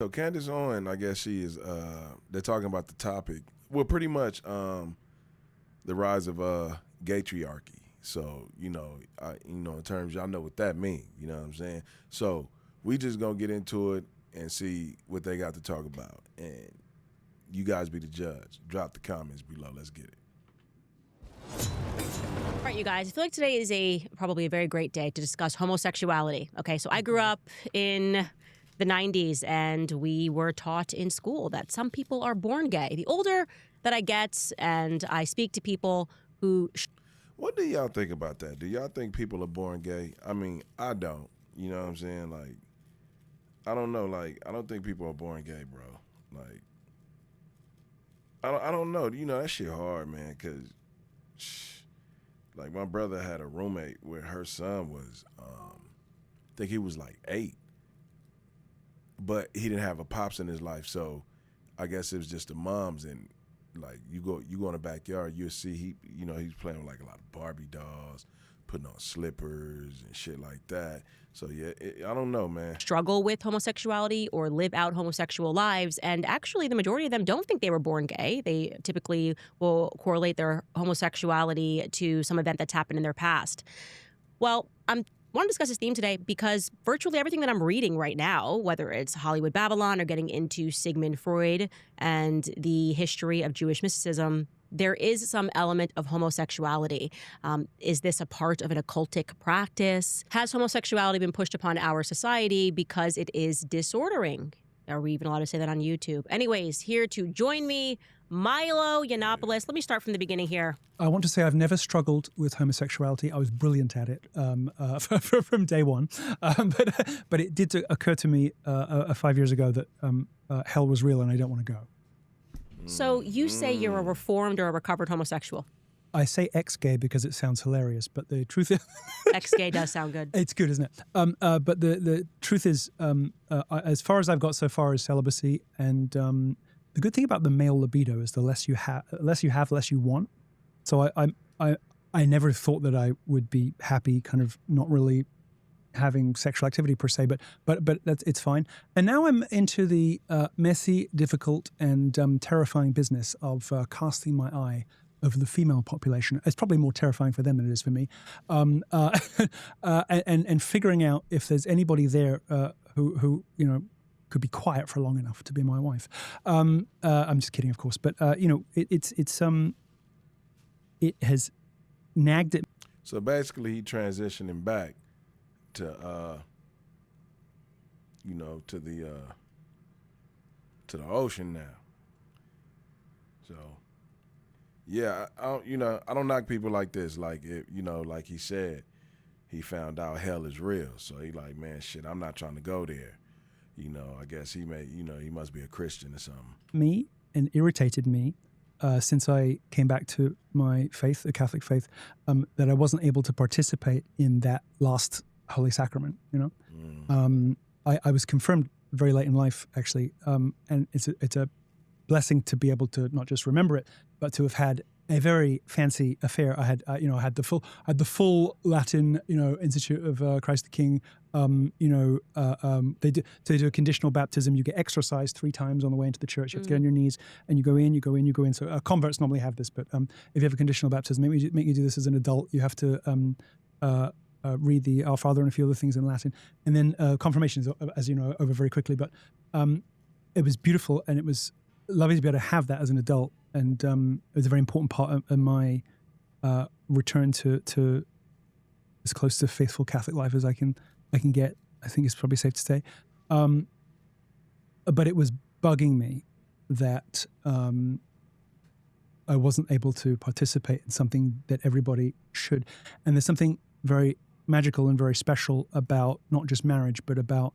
So Candace Owens, I guess she is. They're talking about the topic. Well, pretty much the rise of Gaytriarchy. So in terms, y'all know what that means. You know what I'm saying? So we just gonna get into it and see what they got to talk about, and you guys be the judge. Drop the comments below. Let's get it. All right, you guys, I feel like today is probably a very great day to discuss homosexuality. Okay, so I grew up in the 90s, and we were taught in school that some people are born gay. The older that I get and I speak to people who... What do y'all think about that? Do y'all think people are born gay? I mean, I don't. You know what I'm saying? Like, I don't know. Like, I don't think people are born gay, bro. Like, I don't know. You know, that shit hard, man, because... Like, my brother had a roommate where her son was, I think he was like 8. But he didn't have a pops in his life, so I guess it was just the moms. And, like, you go in the backyard, you'll see he's playing with, like, a lot of Barbie dolls, putting on slippers and shit like that. So, yeah, I don't know, man. Struggle with homosexuality or live out homosexual lives, and actually the majority of them don't think they were born gay. They typically will correlate their homosexuality to some event that's happened in their past. Well, I want to discuss this theme today because virtually everything that I'm reading right now, whether it's Hollywood Babylon or getting into Sigmund Freud and the history of Jewish mysticism, there is some element of homosexuality. Is this a part of an occultic practice? Has homosexuality been pushed upon our society because it is disordering? Are we even allowed to say that on YouTube? Anyways, here to join me, Milo Yiannopoulos. Let me start from the beginning here. I want to say I've never struggled with homosexuality. I was brilliant at it from day one. But it did occur to me 5 years ago that hell was real and I don't want to go. So you say you're a reformed or a recovered homosexual? I say ex-gay because it sounds hilarious, but the truth is... Ex-gay does sound good. It's good, isn't it? But the truth is, as far as I've got so far is celibacy, and the good thing about the male libido is the less you have, less you want. So I never thought that I would be happy kind of not really having sexual activity per se, but it's fine. And now I'm into the messy, difficult, and terrifying business of casting my eye over the female population. It's probably more terrifying for them than it is for me. And figuring out if there's anybody there who could be quiet for long enough to be my wife. I'm just kidding, of course, but it has nagged at. So basically, he transitioning back to the ocean now. So yeah, I don't knock people like this. Like like he said, he found out hell is real. So he like, man, shit, I'm not trying to go there. I guess he must be a Christian or something. Me and irritated me since I came back to my faith, the Catholic faith, that I wasn't able to participate in that last Holy Sacrament, I was confirmed very late in life, actually, and it's a blessing to be able to not just remember it, but to have had a very fancy affair. I had the full Latin, Institute of Christ the King. They do a conditional baptism. You get exorcised 3 times on the way into the church. You have to get on your knees, and you go in. So converts normally have this, but if you have a conditional baptism, make you do this as an adult. You have to read the Our Father and a few other things in Latin. And then confirmation is, as you know, over very quickly. But it was beautiful, and it was lovely to be able to have that as an adult. And it was a very important part of my return to as close to faithful Catholic life as I can get. I think it's probably safe to say. But it was bugging me that I wasn't able to participate in something that everybody should. And there's something very magical and very special about not just marriage, but about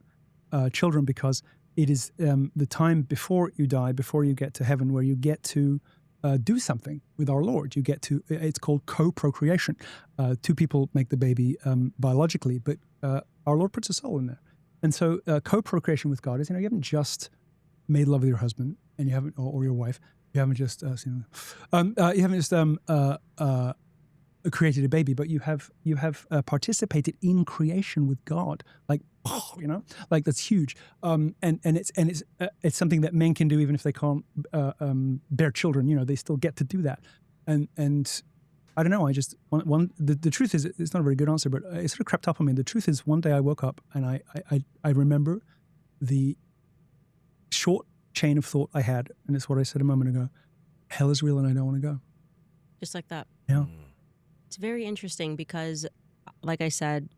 children, because it is the time before you die, before you get to heaven, where you get to do something with our Lord. It's called co-procreation. 2 people make the baby biologically, but our Lord puts a soul in there. And so co-procreation with God is, you haven't just made love with your husband and you haven't, or your wife, you haven't just, created a baby, but you have participated in creation with God, like like that's huge. And it's something that men can do even if they can't bear children. They still get to do that. And I don't know. I just the truth is, it's not a very good answer, but it sort of crept up on me. The truth is, one day I woke up and I remember the short chain of thought I had, and it's what I said a moment ago: hell is real, and I don't want to go. Just like that. Yeah. It's very interesting because, like I said,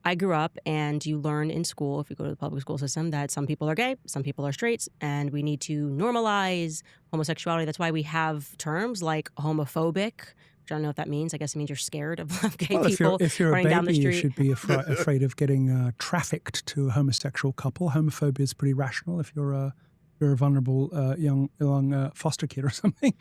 I grew up and you learn in school, if you go to the public school system, that some people are gay, some people are straight, and we need to normalize homosexuality. That's why we have terms like homophobic, which I don't know what that means. I guess it means you're scared of gay people if you're running a down the baby, street. you should be afraid of getting trafficked to a homosexual couple. Homophobia is pretty rational if you're a vulnerable young foster kid or something.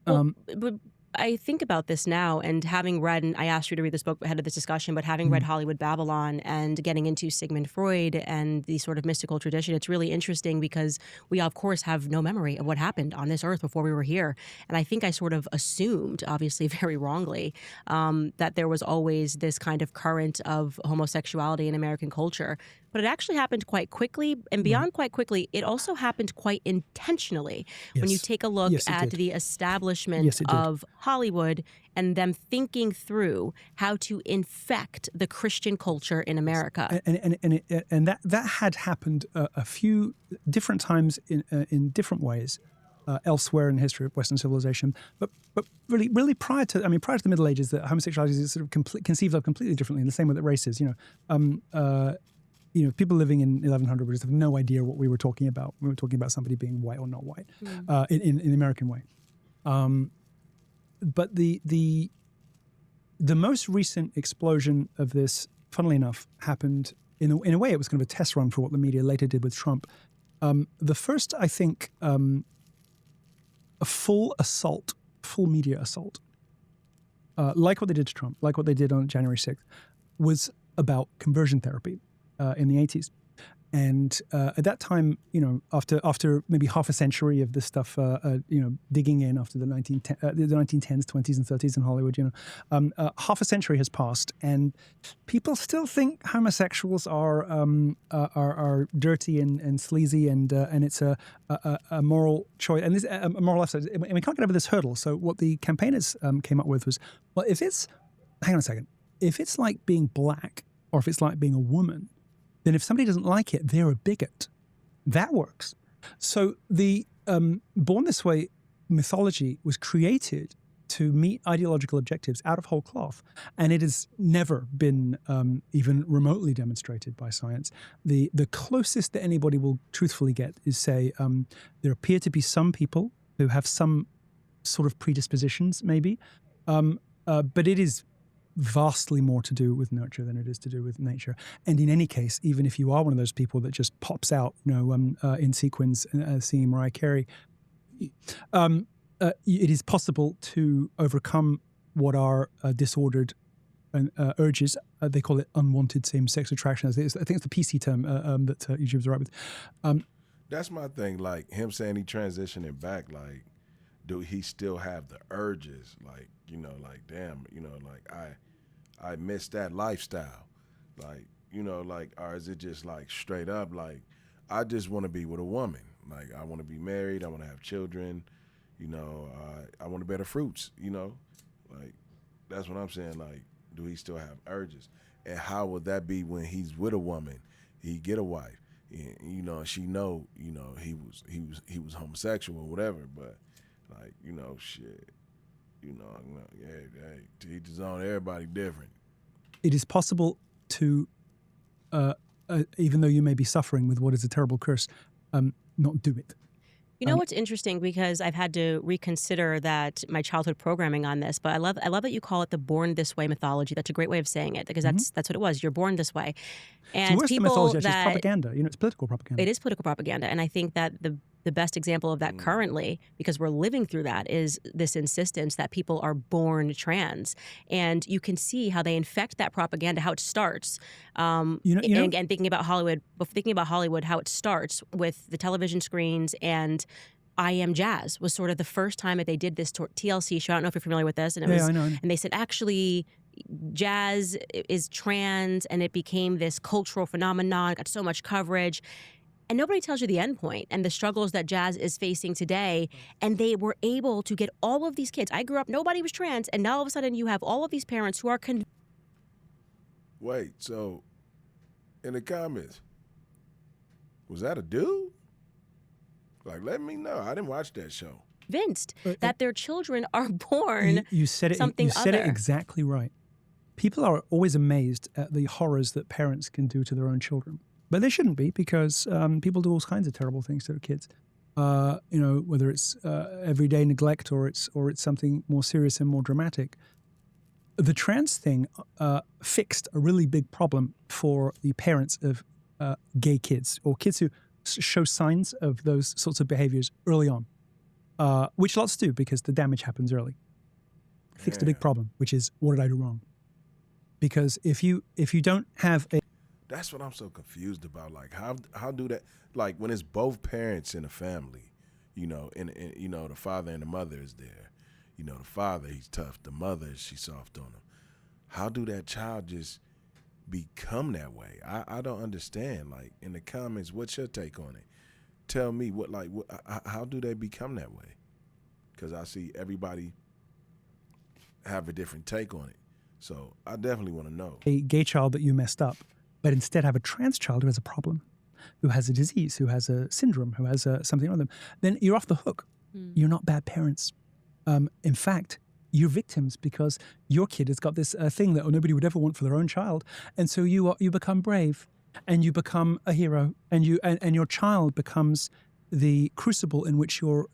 But I think about this now, and having read, and I asked you to read this book ahead of this discussion, but having read Hollywood Babylon and getting into Sigmund Freud and the sort of mystical tradition, it's really interesting because we, of course, have no memory of what happened on this earth before we were here. And I think I sort of assumed, obviously very wrongly, that there was always this kind of current of homosexuality in American culture. But it actually happened quite quickly, and beyond quite quickly, it also happened quite intentionally. Yes. When you take a look at the establishment of Hollywood and them thinking through how to infect the Christian culture in America. And that had happened a few different times in different ways elsewhere in the history of Western civilization. But really prior to the Middle Ages, that homosexuality is sort of conceived of completely differently in the same way that race is. People living in 1100 would just have no idea what we were talking about. We were talking about somebody being white or not white in the American way. But the most recent explosion of this, funnily enough, happened in a way. It was kind of a test run for what the media later did with Trump. The first, I think, a full media assault, like what they did to Trump, like what they did on January 6th, was about conversion therapy. In the 80s. And at that time, after maybe half a century of this stuff, digging in after the 1910s, 20s, and 30s in Hollywood, half a century has passed, and people still think homosexuals are dirty and sleazy, and it's a moral choice, and this a moral episode, and we can't get over this hurdle. So what the campaigners came up with was, well, hang on a second, if it's like being black, or if it's like being a woman, then if somebody doesn't like it, they're a bigot. That works. So the Born This Way mythology was created to meet ideological objectives out of whole cloth, and it has never been even remotely demonstrated by science. The closest that anybody will truthfully get is say there appear to be some people who have some sort of predispositions, maybe, but it is vastly more to do with nurture than it is to do with nature. And in any case, even if you are one of those people that just pops out, in sequins, singing Mariah Carey, it is possible to overcome what are disordered urges. They call it unwanted same-sex attraction. I think it's the PC term that YouTube's right with. That's my thing. Like him saying he transitioning back, like, do he still have the urges? Like, damn, I miss that lifestyle. Like, or is it just like straight up, like, I just want to be with a woman. Like, I want to be married. I want to have children. I want to bear the fruits, like, that's what I'm saying. Like, do he still have urges? And how would that be when he's with a woman? He get a wife, and, she know, he was homosexual or whatever, but like, shit. Hey, to each his own, everybody different. It is possible to, even though you may be suffering with what is a terrible curse, not do it. You know what's interesting, because I've had to reconsider that my childhood programming on this, but I love that you call it the Born This Way mythology. That's a great way of saying it, because that's what it was. You're born this way. And it's worse than mythology, actually. It's that propaganda. It's political propaganda. It is political propaganda, and I think that the best example of that currently, because we're living through that, is this insistence that people are born trans. And you can see how they infect that propaganda, how it starts. And thinking about Hollywood, how it starts with the television screens and I Am Jazz was sort of the first time that they did this TLC show. I don't know if you're familiar with this. And it Yeah, was, I know. and they said, actually, jazz is trans, and it became this cultural phenomenon. It got so much coverage. And nobody tells you the end point and the struggles that jazz is facing today. And they were able to get all of these kids. I grew up, nobody was trans. And now all of a sudden you have all of these parents who are Wait, so in the comments, was that a dude? Like, let me know. I didn't watch that show. convinced that their children are born You said it. something You said other. it exactly right. People are always amazed at the horrors that parents can do to their own children, but they shouldn't be, because people do all kinds of terrible things to their kids. Whether it's everyday neglect or it's something more serious and more dramatic. The trans thing fixed a really big problem for the parents of gay kids or kids who show signs of those sorts of behaviors early on, which lots do because the damage happens early. Fixed a big problem, which is, what did I do wrong? Because if you don't have a... That's what I'm so confused about. Like, how do that? Like, when it's both parents in a family, and the father and the mother is there. The father, he's tough. The mother, she's soft on him. How do that child just become that way? I don't understand. Like, in the comments, what's your take on it? Tell me how do they become that way? Because I see everybody have a different take on it. So I definitely want to know. A gay child that you messed up, but instead have a trans child who has a problem, who has a disease, who has a syndrome, who has something on them, then you're off the hook. You're not bad parents. In fact, you're victims, because your kid has got this thing that nobody would ever want for their own child, and so you become brave, and you become a hero, and your child becomes the crucible in which your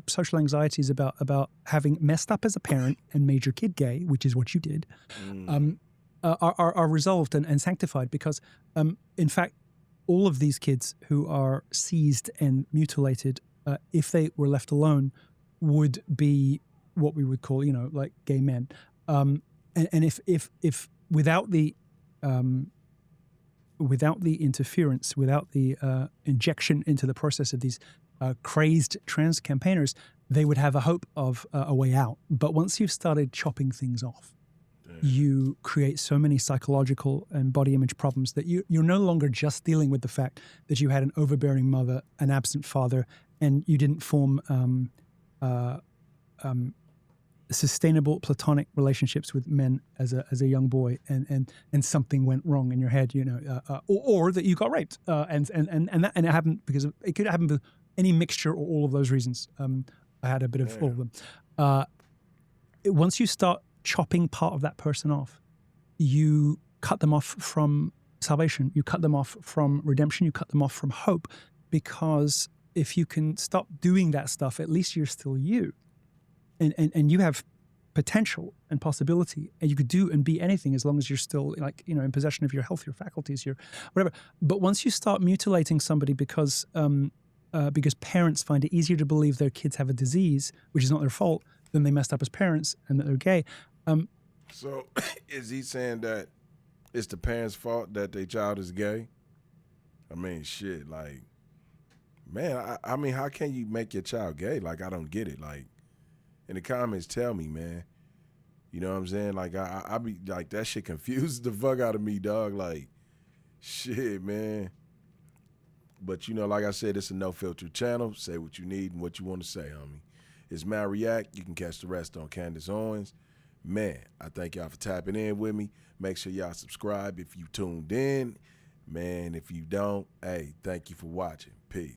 social anxieties about having messed up as a parent and made your kid gay, which is what you did, are resolved and sanctified, because in fact, all of these kids who are seized and mutilated, if they were left alone, would be what we would call, like gay men. And if without the interference, without the injection into the process of these crazed trans campaigners, they would have a hope of a way out. But once you've started chopping things off, you create so many psychological and body image problems that you're no longer just dealing with the fact that you had an overbearing mother, an absent father, and you didn't form sustainable platonic relationships with men as a young boy, and something went wrong in your head, or that you got raped, and it happened because it could happen with any mixture or all of those reasons. I had a bit of all of them. Once you start chopping part of that person off, you cut them off from salvation, you cut them off from redemption, you cut them off from hope, because if you can stop doing that stuff, at least you're still you. And you have potential and possibility, and you could do and be anything as long as you're still in possession of your health, your faculties, your whatever. But once you start mutilating somebody because parents find it easier to believe their kids have a disease, which is not their fault, than they messed up as parents and that they're gay. So is he saying that it's the parents' fault that their child is gay? I mean, shit, like, man, I mean, how can you make your child gay? Like, I don't get it. Like, in the comments, tell me, man. You know what I'm saying? Like, I be like, that shit confuses the fuck out of me, dog. Like, shit, man. But, like I said, it's a no-filter channel. Say what you need and what you want to say, homie. It's MalReact. You can catch the rest on Candace Owens. Man, I thank y'all for tapping in with me. Make sure y'all subscribe if you tuned in. Man, if you don't, hey, thank you for watching. Peace.